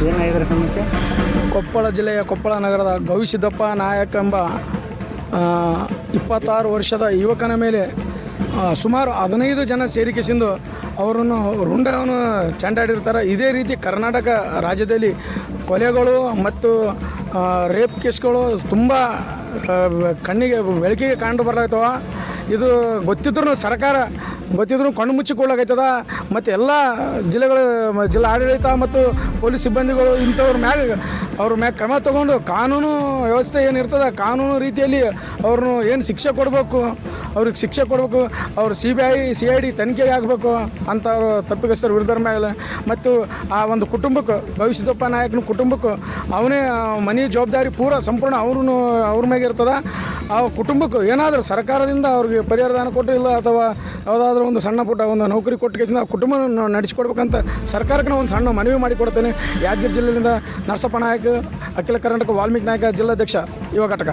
ಏನಾಗಿದ್ರೆ ಸಮಸ್ಯೆ? ಕೊಪ್ಪಳ ಜಿಲ್ಲೆಯ ಕೊಪ್ಪಳ ನಗರದ ಗವಿಸಿದ್ದಪ್ಪ ನಾಯಕ್ ಎಂಬ 26 ವರ್ಷದ ಯುವಕನ ಮೇಲೆ ಸುಮಾರು 15 ಜನ ಸೇರಿಕೆಸಿಂದು ಅವರನ್ನು ರುಂಡವನ್ನು ಚೆಂಡಾಡಿರ್ತಾರೆ. ಇದೇ ರೀತಿ ಕರ್ನಾಟಕ ರಾಜ್ಯದಲ್ಲಿ ಕೊಲೆಗಳು ಮತ್ತು ರೇಪ್ ಕೇಸ್ಗಳು ತುಂಬ ಕಣ್ಣಿಗೆ ಬೆಳಕಿಗೆ ಕಂಡು ಬರ್ಲಾಗ್ತವ. ಇದು ಗೊತ್ತಿದ್ರೂ ಸರ್ಕಾರ ಕಣ್ಣು ಮುಚ್ಚಿಕೊಳ್ಳಾಗೈತದ. ಮತ್ತು ಎಲ್ಲ ಜಿಲ್ಲಾ ಆಡಳಿತ ಮತ್ತು ಪೊಲೀಸ್ ಸಿಬ್ಬಂದಿಗಳು ಇಂಥವ್ರ ಮ್ಯಾಗ ಕ್ರಮ ತಗೊಂಡು ಕಾನೂನು ವ್ಯವಸ್ಥೆ ಏನಿರ್ತದೆ ಕಾನೂನು ರೀತಿಯಲ್ಲಿ ಅವ್ರನ್ನು ಏನು ಶಿಕ್ಷೆ ಕೊಡಬೇಕು, ಅವ್ರಿಗೆ ಶಿಕ್ಷೆ ಕೊಡಬೇಕು. ಅವ್ರು CID ತನಿಖೆಗೆ ಆಗಬೇಕು ಅಂಥವ್ರು ತಪ್ಪಿಗಸ್ತರ ವಿರುದ್ಧರ ಮೇಲೆ. ಮತ್ತು ಆ ಒಂದು ಕುಟುಂಬಕ್ಕೆ ಗವಿಸಿದ್ದಪ್ಪ ನಾಯಕನ ಕುಟುಂಬಕ್ಕೆ ಅವನೇ ಮನೆ ಜವಾಬ್ದಾರಿ ಸಂಪೂರ್ಣ ಅವ್ರ ಮ್ಯಾಗೆ ಇರ್ತದೆ. ಆ ಕುಟುಂಬಕ್ಕೆ ಏನಾದರೂ ಸರ್ಕಾರದಿಂದ ಅವ್ರಿಗೆ ಪರಿಹಾರದಾನ ಕೊಟ್ಟು ಇಲ್ಲ ಅಥವಾ ಯಾವುದಾದ್ರೂ ಒಂದು ಸಣ್ಣ ಪುಟ್ಟ ಒಂದು ನೌಕರಿ ಕೊಟ್ಟು ಕೇಸಿಂದ ಆ ಕುಟುಂಬನ ನಡೆಸಿಕೊಡ್ಬೇಕಂತ ಸರ್ಕಾರಕ್ಕೆ ಒಂದು ಸಣ್ಣ ಮನವಿ ಮಾಡಿಕೊಡ್ತೇನೆ. ಯಾದಗಿರಿ ಜಿಲ್ಲೆಯಿಂದ ನರಸಪ್ಪ ನಾಯಕ, ಅಖಿಲ ಕರ್ನಾಟಕ ವಾಲ್ಮೀಕಿ ನಾಯಕ ಜಿಲ್ಲಾಧ್ಯಕ್ಷ ಯುವ ಘಟಕ.